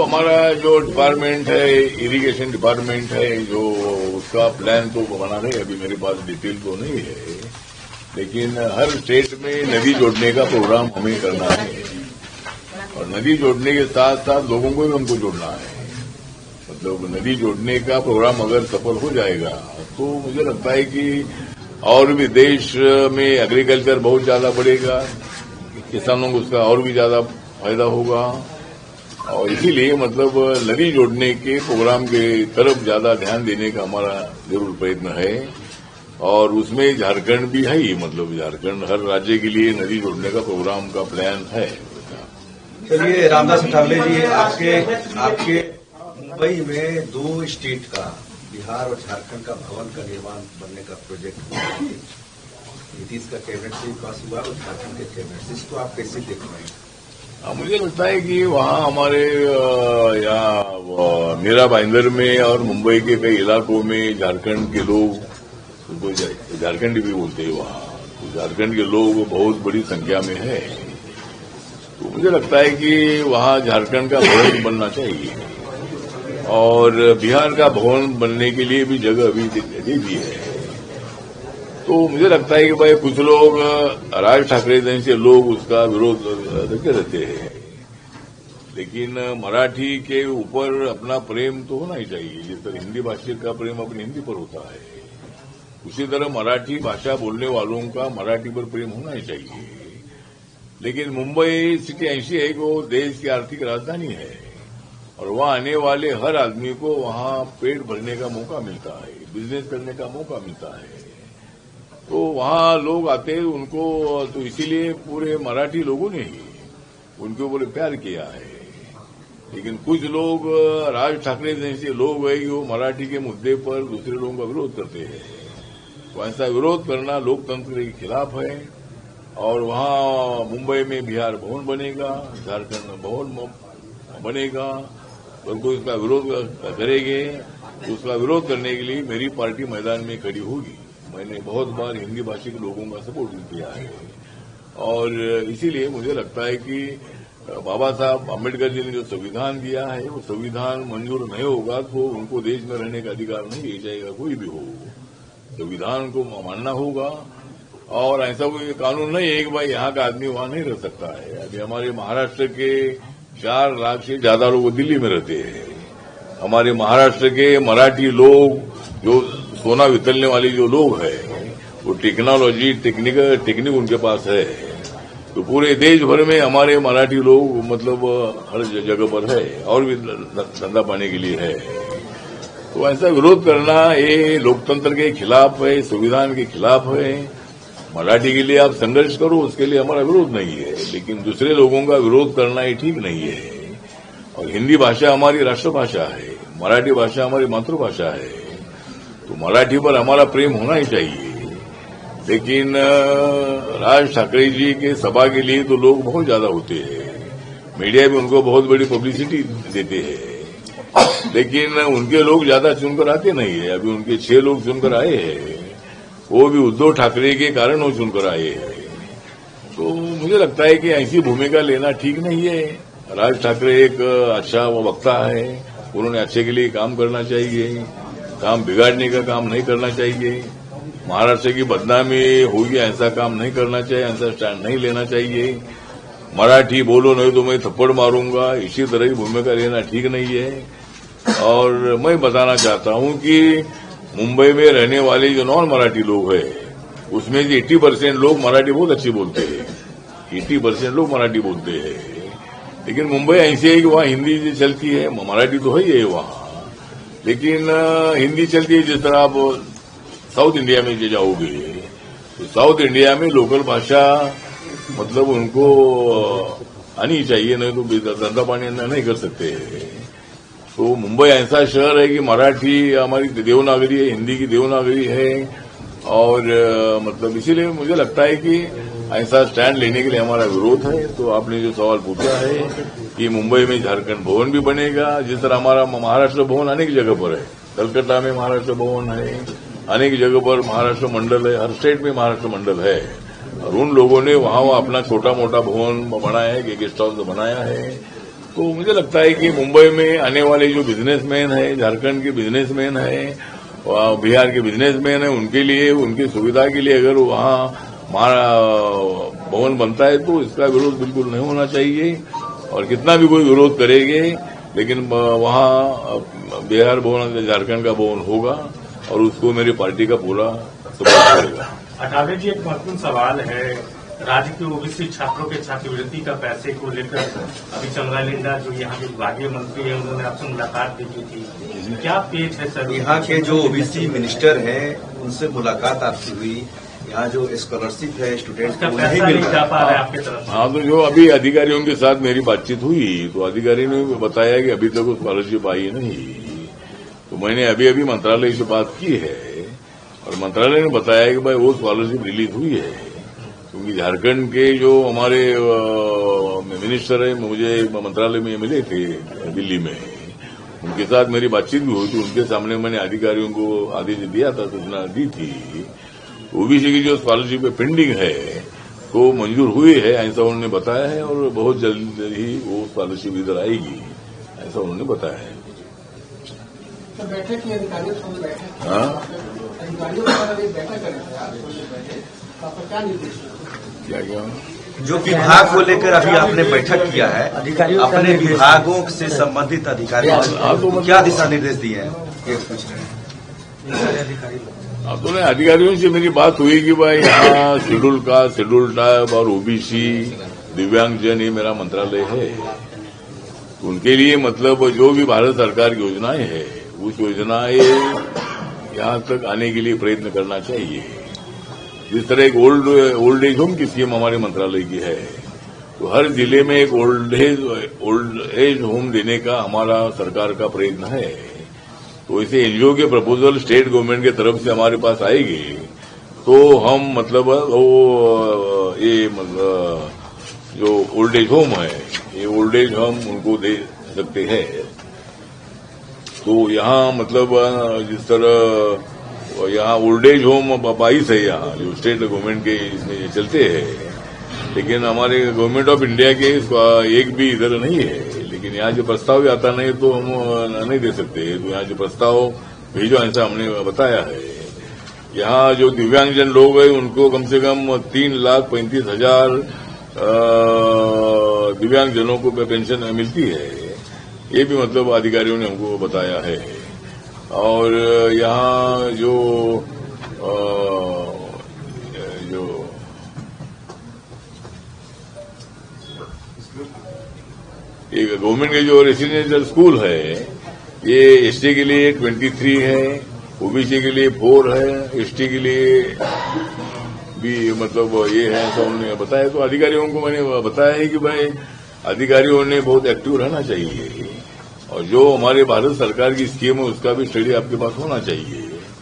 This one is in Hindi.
हमारा जो डिपार्टमेंट है, इरिगेशन डिपार्टमेंट है, जो उसका प्लान तो बना रहे हैं। अभी मेरे पास डिटेल तो नहीं है, लेकिन हर स्टेट में नदी जोड़ने का प्रोग्राम हमें करना है और नदी जोड़ने के साथ साथ लोगों को भी हमको जोड़ना है। मतलब नदी जोड़ने का प्रोग्राम अगर सफल हो जाएगा तो मुझे लगता है कि और भी देश में एग्रीकल्चर बहुत ज्यादा बढ़ेगा, किसानों को उसका और भी ज्यादा फायदा होगा और इसीलिए मतलब नदी जोड़ने के प्रोग्राम के तरफ ज्यादा ध्यान देने का हमारा जरूर प्रयत्न है और उसमें झारखंड भी है ही। मतलब झारखंड हर राज्य के लिए नदी जोड़ने का प्रोग्राम का प्लान है। चलिए रामदास अठावले जी, आपके मुंबई में 2 स्टेट का, बिहार और झारखंड का भवन का निर्माण बनने का प्रोजेक्ट नीतीश का कैबिनेट से पास हुआ और झारखंड के कैबिनेट से, इसको आप कैसे देख रहे हैं? मुझे लगता है कि वहाँ हमारे यहाँ मीरा भाईंदर में और मुंबई के कई इलाकों में झारखंड के लोग, उनको झारखंडी भी बोलते हैं वहाँ, तो झारखंड के लोग बहुत बड़ी संख्या में है। तो मुझे लगता है कि वहाँ झारखंड का भवन बनना चाहिए और बिहार का भवन बनने के लिए भी जगह अभी दे दी है। तो मुझे लगता है कि भाई कुछ लोग, राज ठाकरे जैसे लोग उसका विरोध करते रहते हैं, लेकिन मराठी के ऊपर अपना प्रेम तो होना ही चाहिए। जिस तरह हिंदी भाषी का प्रेम अपनी हिंदी पर होता है, उसी तरह मराठी भाषा बोलने वालों का मराठी पर प्रेम होना ही चाहिए। लेकिन मुंबई सिटी ऐसी है कि वो देश की आर्थिक राजधानी है और वहां आने वाले हर आदमी को वहां पेट भरने का मौका मिलता है, बिजनेस करने का मौका मिलता है। तो वहां लोग आते हैं उनको, तो इसीलिए पूरे मराठी लोगों ने ही उनके ऊपर प्यार किया है। लेकिन कुछ लोग, राज ठाकरे जैसे लोग हैं, वो मराठी के मुद्दे पर दूसरे लोगों का विरोध करते हैं। तो ऐसा विरोध करना लोकतंत्र के खिलाफ है और वहां मुंबई में बिहार भवन बनेगा, झारखंड में भवन बनेगा, और कोई उसका विरोध करेंगे तो उसका विरोध करने के लिए मेरी पार्टी मैदान में खड़ी होगी। मैंने बहुत बार हिंदी भाषी के लोगों का सपोर्ट भी किया है और इसीलिए मुझे लगता है कि बाबा साहब अम्बेडकर जी ने जो संविधान दिया है, वो संविधान मंजूर नहीं होगा तो उनको देश में रहने का अधिकार नहीं दिया जाएगा। कोई भी हो, संविधान को मानना होगा और ऐसा कोई कानून नहीं है कि भाई यहाँ का आदमी वहां नहीं रह सकता है। अभी हमारे महाराष्ट्र के 4 लाख से ज्यादा लोग दिल्ली में रहते हैं। हमारे महाराष्ट्र के मराठी लोग, जो सोना वितलने वाले जो लोग हैं, वो टेक्नोलॉजी टेक्निक उनके पास है। तो पूरे देश भर में हमारे मराठी लोग मतलब हर जगह पर है और भी धंधा पाने के लिए है। तो ऐसा विरोध करना ये लोकतंत्र के खिलाफ है, संविधान के खिलाफ है। मराठी के लिए आप संघर्ष करो, उसके लिए हमारा विरोध नहीं है, लेकिन दूसरे लोगों का विरोध करना ये ठीक नहीं है। और हिंदी भाषा हमारी राष्ट्रभाषा है, मराठी भाषा हमारी मातृभाषा है, तो मराठी पर हमारा प्रेम होना ही चाहिए। लेकिन राज ठाकरे जी के सभा के लिए तो लोग बहुत ज्यादा होते हैं, मीडिया भी उनको बहुत बड़ी पब्लिसिटी देते हैं, लेकिन उनके लोग ज्यादा चुनकर आते नहीं है। अभी उनके 6 लोग चुनकर आए हैं, वो भी उद्धव ठाकरे के कारण वो चुनकर आए हैं। तो मुझे लगता है कि ऐसी भूमिका लेना ठीक नहीं है। राज ठाकरे एक अच्छा वक्ता है, उन्होंने अच्छे के लिए काम करना चाहिए, काम बिगाड़ने का काम नहीं करना चाहिए। महाराष्ट्र की बदनामी होगी ऐसा काम नहीं करना चाहिए, ऐसा स्टैंड नहीं लेना चाहिए। मराठी बोलो नहीं तो मैं थप्पड़ मारूंगा, इसी तरह की भूमिका लेना ठीक नहीं है। और मैं बताना चाहता हूं कि मुंबई में रहने वाले जो नॉन मराठी लोग हैं, उसमें से 80% लोग मराठी बहुत अच्छी बोलते हैं, 80% लोग मराठी बोलते हैं। लेकिन मुंबई ऐसी है कि वहां हिंदी चलती है, मराठी तो है ही है वहां, लेकिन हिंदी चलती है। जिस तरह आप साउथ इंडिया में जाओगे तो साउथ इंडिया में लोकल भाषा मतलब उनको आनी चाहिए, नहीं तो धंधा पानी नहीं कर सकते। तो मुंबई ऐसा शहर है कि मराठी हमारी देवनागरी है, हिंदी की देवनागरी है और मतलब इसीलिए मुझे लगता है कि ऐसा स्टैंड लेने के लिए हमारा विरोध है। तो आपने जो सवाल पूछा है कि मुंबई में झारखंड भवन भी बनेगा, जिस तरह हमारा महाराष्ट्र भवन अनेक जगह पर है, कलकत्ता में महाराष्ट्र भवन है, अनेक जगह पर महाराष्ट्र मंडल है, हर स्टेट में महाराष्ट्र मंडल है और उन लोगों ने वहां अपना छोटा मोटा भवन बनाया है, गेस्ट हाउस बनाया है। तो मुझे लगता है कि मुंबई में आने वाले जो बिजनेसमैन है, झारखंड के बिजनेसमैन है, बिहार के बिजनेसमैन है, उनके लिए, उनकी सुविधा के लिए अगर वहां हमारा भवन बनता है तो इसका विरोध बिल्कुल नहीं होना चाहिए। और कितना भी कोई विरोध करेंगे, लेकिन वहां बिहार भवन, झारखंड का भवन होगा और उसको मेरी पार्टी का पूरा सपोर्ट करेगा। अठावले जी, एक महत्वपूर्ण सवाल है, राज्य के ओबीसी छात्रों के छात्रवृत्ति का पैसे को लेकर अभी चंद्रा लिंडा जो यहाँ के विभागीय मंत्री हैं, उन्होंने आपसे मुलाकात भी की थी। क्या पेच है सर? यहाँ के जो ओबीसी मिनिस्टर हैं उनसे मुलाकात आपकी हुई, यहाँ जो स्कॉलरशिप है स्टूडेंट्स को नहीं मिल पा रहा है आपकी तरफ? हाँ, तो जो अभी अधिकारियों के साथ मेरी बातचीत हुई तो अधिकारियों ने बताया कि अभी तक स्कॉलरशिप आई नहीं। तो मैंने अभी मंत्रालय से बात की है और मंत्रालय ने बताया कि भाई वो स्कॉलरशिप रिलीज हुई है, क्योंकि झारखंड के जो हमारे मिनिस्टर है मुझे मंत्रालय में मिले थे दिल्ली में, उनके साथ मेरी बातचीत भी हुई थी। उनके सामने मैंने अधिकारियों को आदेश दिया था, सूचना दी थी। ओबीसी की जो स्कॉलरशिप पेंडिंग है तो मंजूर हुई है, ऐसा उन्होंने बताया है और बहुत जल्द ही वो स्कॉलरशिप इधर आएगी, ऐसा उन्होंने बताया है। बैठक की अधिकारियों से बैठक, हाँ, अधिकारियों के साथ बैठक करेंगे आपका क्या निर्देश? क्या जो विभाग को लेकर अभी आपने बैठक किया है, अधिकारियों अपने विभागों से संबंधित अधिकारियों को क्या दिशा निर्देश दिए हैं? तो अधिकारियों से मेरी बात हुई कि भाई यहाँ शेड्यूल कास्ट, शेड्यूल ट्राइब और ओबीसी, दिव्यांगजन, ये मेरा मंत्रालय है। तो उनके लिए मतलब जो भी भारत सरकार की योजनाएं है, उस योजनाएं यहाँ तक आने के लिए प्रयत्न करना चाहिए। जिस तरह एक ओल्ड एज होम की स्कीम हमारे मंत्रालय की है, तो हर जिले में एक ओल्ड एज होम देने का हमारा सरकार का प्रयत्न है। तो इसे एनजीओ के प्रपोजल स्टेट गवर्नमेंट की तरफ से हमारे पास आएगी तो हम मतलब वो ये मतलब जो ओल्ड एज होम है, ये ओल्ड एज होम उनको दे सकते हैं। तो यहाँ मतलब जिस तरह यहाँ ओल्ड एज होम 22 है यहाँ जो स्टेट गवर्नमेंट के इसमें चलते हैं, लेकिन हमारे गवर्नमेंट ऑफ इंडिया के एक भी इधर नहीं है। लेकिन यहाँ जो प्रस्ताव भी आता नहीं तो हम नहीं दे सकते। तो यहाँ जो प्रस्ताव भेजो ऐसा हमने बताया है। यहाँ जो दिव्यांगजन लोग हैं उनको कम से कम 3,35,000 दिव्यांगजनों को पेंशन मिलती है, ये भी मतलब अधिकारियों ने हमको बताया है। और यहाँ जो एक गवर्नमेंट के जो रेसिडेंशियल स्कूल है, ये एसटी के लिए 23 है, ओबीसी के लिए 4 है, एसटी के लिए भी मतलब ये है, ऐसा उन्होंने बताया। तो अधिकारियों को मैंने बताया है कि भाई अधिकारियों ने बहुत एक्टिव रहना चाहिए और जो हमारे भारत सरकार की स्कीम है उसका भी स्टडी आपके पास होना चाहिए।